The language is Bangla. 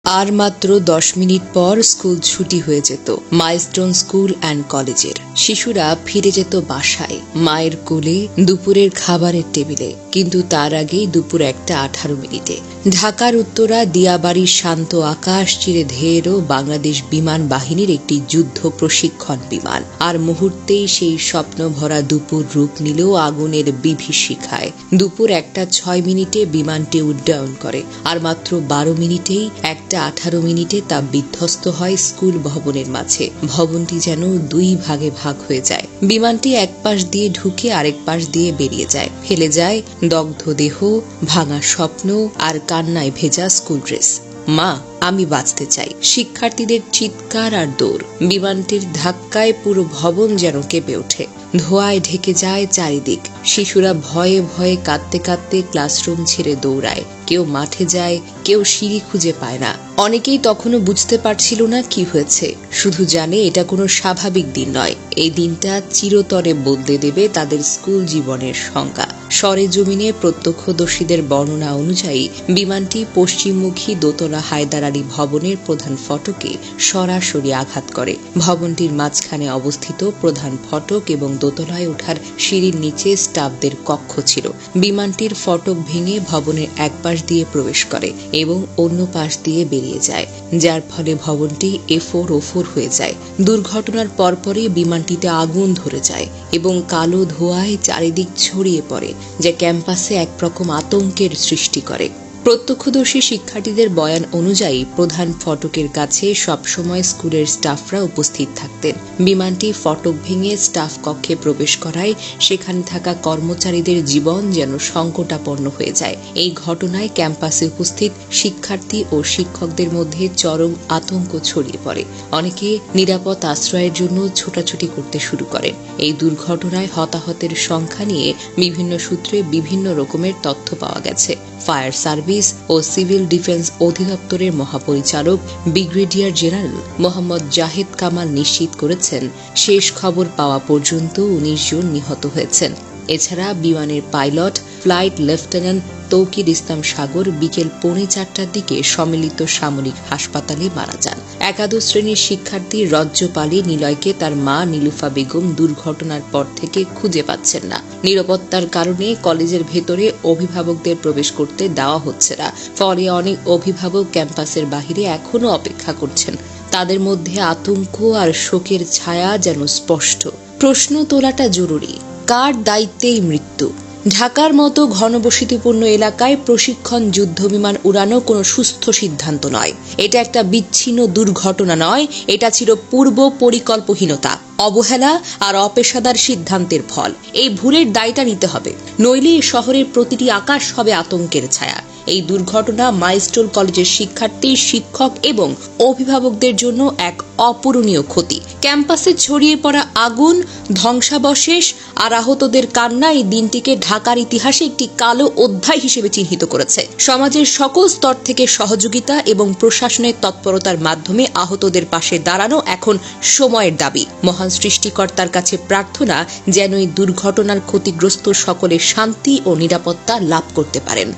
আর মাত্র 10 মিনিট পর স্কুল ছুটি হয়ে যেত মাইলস্টোন স্কুল অ্যান্ড কলেজের। শিশুরা ফিরে যেত বাসায়, মায়ের কোলে, দুপুরের খাবারের টেবিলে। কিন্তু তার আগেই দুপুর 1:18 ঢাকার উত্তরা দিয়াবাড়ির শান্ত আকাশ চিরে ধেয়ে এলো বাংলাদেশ বিমান বাহিনীর একটি যুদ্ধ প্রশিক্ষণ বিমান। আর মুহূর্তেই সেই স্বপ্ন ভরা দুপুর রূপ নিল আগুনের বিভীষিকায়। দুপুর 1:06 বিমানটি উড্ডয়ন করে, আর মাত্র 12 মিনিটেই 1:18 তা বিধ্বস্ত হয় স্কুল ভবনের মাঝে। ভবনটি যেন দুই ভাগে ভাগ হয়ে যায়। বিমানটি এক পাশ দিয়ে ঢুকে আরেক পাশ দিয়ে বেরিয়ে যায়, ফেলে যায় দগ্ধ দেহ, ভাঙা স্বপ্ন আর কান্নায় ভেজা স্কুল ড্রেস। মা, আমি বাঁচতে চাই। শিক্ষার্থীদের চিৎকার আর দৌড়। বিমানটির ধাক্কায় পুরো ভবন যেন কেঁপে ওঠে। ধোঁয়ায় ঢেকে যায় চারিদিক। শিশুরা ভয়ে ভয়ে কাঁদতে কাঁদতে ক্লাসরুম ছেড়ে দৌড়ায়। কেউ মাঠে যায়, কেউ সিঁড়ি খুঁজে পায় না। অনেকেই তখনও বুঝতে পারছিল না কি হয়েছে, শুধু জানে এটা কোনো স্বাভাবিক দিন নয়। এই দিনটা চিরতরে বদলে দেবে তাদের স্কুল জীবনের সংজ্ঞা। সরেজমিনে প্রত্যক্ষদর্শীদের বর্ণনা অনুযায়ী বিমানটি পশ্চিমমুখী দোতলা হায়দার আলী ভবনের প্রধান ফটকে সরাসরি আঘাত করে। ভবনটির মাঝখানে অবস্থিত প্রধান ফটক এবং দোতলায় ওঠার সিঁড়ির নিচে স্টাফদের কক্ষ ছিল। বিমানটির ফটক ভেঙে ভবনের এক পাশ দিয়ে প্রবেশ করে এবং অন্য পাশ দিয়ে বেরিয়ে যায়, যার ফলে ভবনটি এফোর হয়ে যায়। দুর্ঘটনার পরপরই বিমানটিতে আগুন ধরে যায় এবং কালো ধোঁয়ায় চারিদিক ছড়িয়ে পড়ে, যা ক্যাম্পাসে একরকম আতঙ্কের সৃষ্টি করে। প্রত্যক্ষদর্শী শিক্ষার্থীদের বয়ান অনুযায়ী প্রধান ফটকের কাছে সবসময় স্কুলের স্টাফরা উপস্থিত থাকতেন। বিমানটি ফটক ভেঙে স্টাফ কক্ষে প্রবেশ করায় সেখানে থাকা কর্মচারীদের জীবন যেন সংকটাপন্ন হয়ে যায়। এই ঘটনায় ক্যাম্পাসে উপস্থিত শিক্ষার্থী ও শিক্ষকদের মধ্যে চরম আতঙ্ক ছড়িয়ে পড়ে। অনেকে নিরাপদ আশ্রয়ের জন্য ছোটাছুটি করতে শুরু করেন। এই দুর্ঘটনায় হতাহতের সংখ্যা নিয়ে বিভিন্ন সূত্রে বিভিন্ন রকমের তথ্য পাওয়া গেছে। ফায়ার সার্ভিস ও সিভিল ডিফেন্স অধিদপ্তরের মহাপরিচালক ব্রিগেডিয়ার জেনারেল মোহাম্মদ জাহেদ কামাল নিশ্চিত করেছেন, শেষ খবর পাওয়া পর্যন্ত 19 জন নিহত হয়েছেন। এছাড়া বিমানের পাইলট ফ্লাইট লেফটেন্যান্ট তৌকির ইসলাম সাগর বিকেল 3:45 দিকে সম্মিলিত সামরিক হাসপাতালে মারা যান। একাদশ শ্রেণীর শিক্ষার্থী রজ্জপালী নিলয়কে তার মা নীলুফা বেগম দুর্ঘটনার পর থেকে খুঁজে পাচ্ছেন না। নিরাপত্তার কারণে কলেজের ভেতরে অভিভাবকদের প্রবেশ করতে দেওয়া হচ্ছে না। ফলে অনেক অভিভাবক ক্যাম্পাসের বাহিরে এখনো অপেক্ষা করছেন। তাদের মধ্যে আতঙ্ক আর শোকের ছায়া যেন স্পষ্ট। প্রশ্ন তোলাটা জরুরি, কার দায়িত্বে এই মৃত্যু? ঢাকার মতো ঘনবসতিপূর্ণ এলাকায় প্রশিক্ষণ যুদ্ধবিমান উড়ানো কোনো সুস্থ সিদ্ধান্ত নয়। এটা একটা বিচ্ছিন্ন দুর্ঘটনা নয়, এটা ছিল পূর্ব পরিকল্পহীনতা, অবহেলা আর অপেশাদার সিদ্ধান্তের ফল। এই ভুলের দায়টা নিতে হবে, নইলে এই শহরের প্রতিটি আকাশ হবে আতঙ্কের ছায়া। এই দুর্ঘটনা মাইলস্টোন কলেজের শিক্ষার্থী, শিক্ষক এবং অভিভাবকদের জন্য এক অপূরণীয় ক্ষতি। ক্যাম্পাসে ছড়িয়ে পড়া আগুন, ধ্বংসাবশেষ আর আহতদের কান্না এই দিনটিকে ঢাকার ইতিহাসে একটি কালো অধ্যায় হিসেবে চিহ্নিত করেছে। সমাজের সকল স্তর থেকে সহযোগিতা এবং প্রশাসনের তৎপরতার মাধ্যমে আহতদের পাশে দাঁড়ানো এখন সময়ের দাবি। মহান সৃষ্টিকর্তার কাছে প্রার্থনা যেন এই দুর্ঘটনার ক্ষতিগ্রস্ত সকলে শান্তি ও নিরাপত্তা লাভ করতে পারেন।